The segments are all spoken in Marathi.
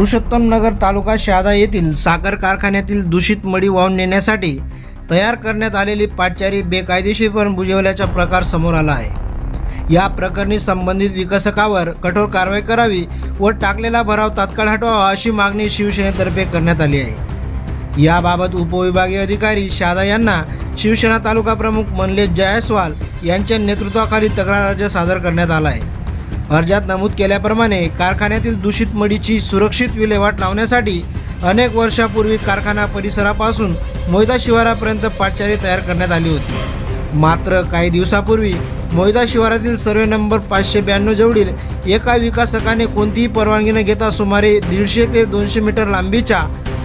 पुरुषोत्तमनगर तालुका शहादा येथील साखर कारखान्यातील दूषित मडी वाहून नेण्यासाठी तयार करण्यात आलेली पाटचारी बेकायदेशीरपणे बुजवल्याचा प्रकार समोर आला आहे। या प्रकरणी संबंधित विकासकावर कठोर कारवाई करावी व टाकलेला भराव तात्काळ हटवावा अशी मागणी शिवसेनेतर्फे करण्यात आली आहे। याबाबत उपविभागीय अधिकारी शहादा यांना शिवसेना तालुका प्रमुख मनलेश जायस्वाल यांच्या नेतृत्वाखाली तक्रार अर्ज सादर करण्यात आला आहे। अर्जात नमूद केल्याप्रमाणे कारखान्यातील दूषित मडीची सुरक्षित विल्हेवाट लावण्यासाठी अनेक वर्षापूर्वी कारखाना परिसरापासून मोयदा शिवारापर्यंत पाटचारी तयार करण्यात आली होती। मात्र काही दिवसापूर्वी मोयदा शिवारातील सर्वे नंबर 592 जवळील एका विकासकाने कोणतीही परवानगी न घेता सुमारे 150 ते 200 मीटर लांबीच्या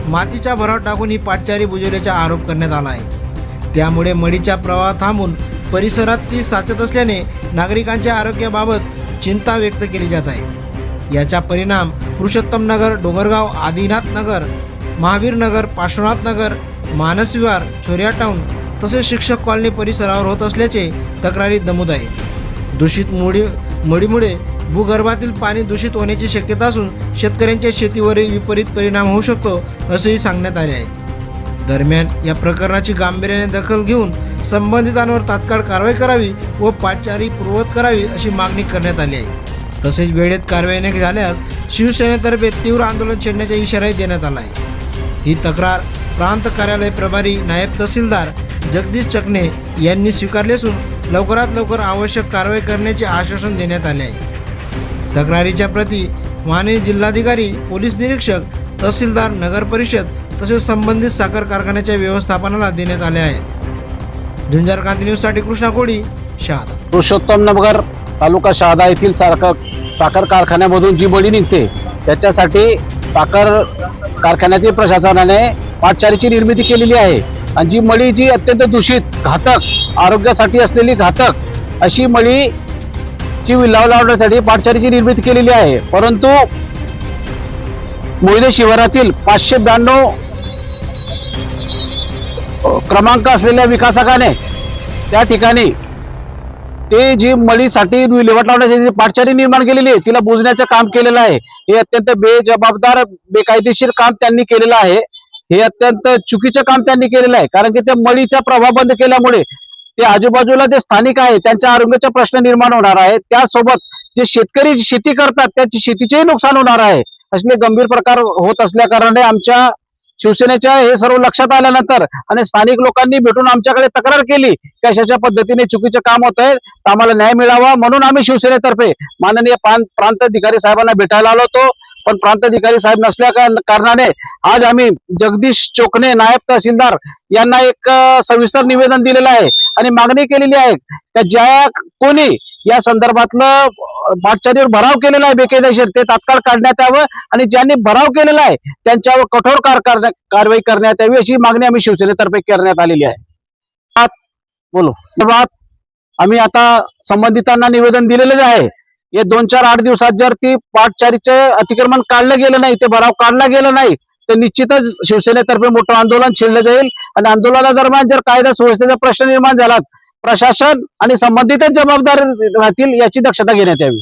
मातीचा भराव टाकून ही पाटचारी बुजवल्याचा आरोप करण्यात आला आहे। त्यामुळे मडीचा प्रवाह थांबून परिसरात ती साचत असल्याने नागरिकांच्या आरोग्याबाबत चिंता व्यक्त केली जात आहे। याचा परिणाम पुरुषोत्तमनगर, डोंगरगाव, आदिनाथ नगर, महावीर नगर, पार्श्वनाथ नगर, मानस विहार, छोरिया टाउन तसेच शिक्षक कॉलनी परिसरावर होत असल्याचे तक्रारीत नमूद आहे। दूषित मडीमुळे भूगर्भातील पाणी दूषित होण्याची शक्यता असून शेतकऱ्यांच्या शेतीवरही विपरीत परिणाम होऊ शकतो असेही सांगण्यात आले आहे। दरम्यान या प्रकरणाची गांभीर्याने दखल घेऊन संबंधितांवर तात्काळ कारवाई करावी व पाटचारी पूर्ववत करावी अशी मागणी करण्यात आली आहे। तसेच वेळेत कारवाई न झाल्यास शिवसेनेतर्फे तीव्र आंदोलन छेडण्याचा इशाराही देण्यात आला आहे। ही तक्रार प्रांत कार्यालय प्रभारी नायब तहसीलदार जगदीश चकणे यांनी स्वीकारली असून लवकरात लवकर आवश्यक कारवाई करण्याचे आश्वासन देण्यात आले आहे। तक्रारीच्या प्रती माननीय जिल्हाधिकारी, पोलीस निरीक्षक, तहसीलदार, नगर परिषद तसेच संबंधित साखर कारखान्याच्या व्यवस्थापनाला देण्यात आले आहेत। झुंजार क्रांती न्यूजसाठी कृष्णा कोडी, शहादा। पुरुषोत्तमनगर तालुका शहादा येथील साखर कारखान्यामधून जी मडी निघते त्याच्यासाठी साखर कारखान्यातील प्रशासनाने पाटचारीची निर्मिती केलेली आहे आणि जी मडी जी अत्यंत दूषित, घातक, आरोग्यासाठी असलेली घातक अशी मडी ची विल्हेवाट लावण्यासाठी पाटचारीची निर्मिती केलेली आहे। परंतु मोयदा शिवारातील 592 क्रमांक असलेल्या विकासकाने त्या ठिकाणी ते जी मडीसाठी विल्हेवाट लावण्यासाठी पाटचारी निर्माण केलेली आहे, तिला बुजण्याचं काम केलेलं आहे। हे अत्यंत बेजबाबदार, बेकायदेशीर काम त्यांनी केलेलं आहे। हे अत्यंत चुकीचं काम त्यांनी केलेलं आहे, कारण की त्या मडीचा प्रवाह बंद केल्यामुळे ते आजूबाजूला जे स्थानिक आहे त्यांच्या आरोग्याचा प्रश्न निर्माण होणार आहे। त्यासोबत जे शेतकरी शेती करतात त्याची शेतीचेही नुकसान होणार आहे। असले गंभीर प्रकार होत असल्या कारणाने आमच्या शिवसेनेच्या हे सर्व लक्षात आल्यानंतर आणि स्थानिक लोकांनी भेटून आमच्याकडे तक्रार केली की अशा पद्धतीने चुकीचं काम होत आहे, तर आम्हाला न्याय मिळावा म्हणून आम्ही शिवसेनेतर्फे माननीय प्रांताधिकारी साहेबांना भेटायला आलो होतो। पण प्रांताधिकारी साहेब नसल्या कारणाने आज आम्ही जगदीश चोकणे नायब तहसीलदार यांना एक सविस्तर निवेदन दिलेलं आहे आणि मागणी केलेली आहे की ज्या कोणी या संदर्भातलं पाटचारीवर भराव केलेला आहे बेकायदेशीर, ते तात्काळ काढण्यात यावं आणि ज्यांनी भराव केलेला आहे त्यांच्यावर कठोर कारवाई करण्यात यावी अशी मागणी आम्ही शिवसेनेतर्फे करण्यात आलेली आहे। बोलो आम्ही आता संबंधितांना निवेदन दिलेलं आहे। हे 2-4-8 दिवसात जर ती पाटचारीचे अतिक्रमण काढलं गेलं नाही, ते भराव काढला गेला नाही, तर निश्चितच शिवसेनेतर्फे मोठं आंदोलन छेडलं जाईल आणि आंदोलनादरम्यान जर कायदा सुव्यवस्थेचा प्रश्न निर्माण झाला, प्रशासन आणि संबंधित जबाबदार राहतील याची दक्षता घेण्यात यावी।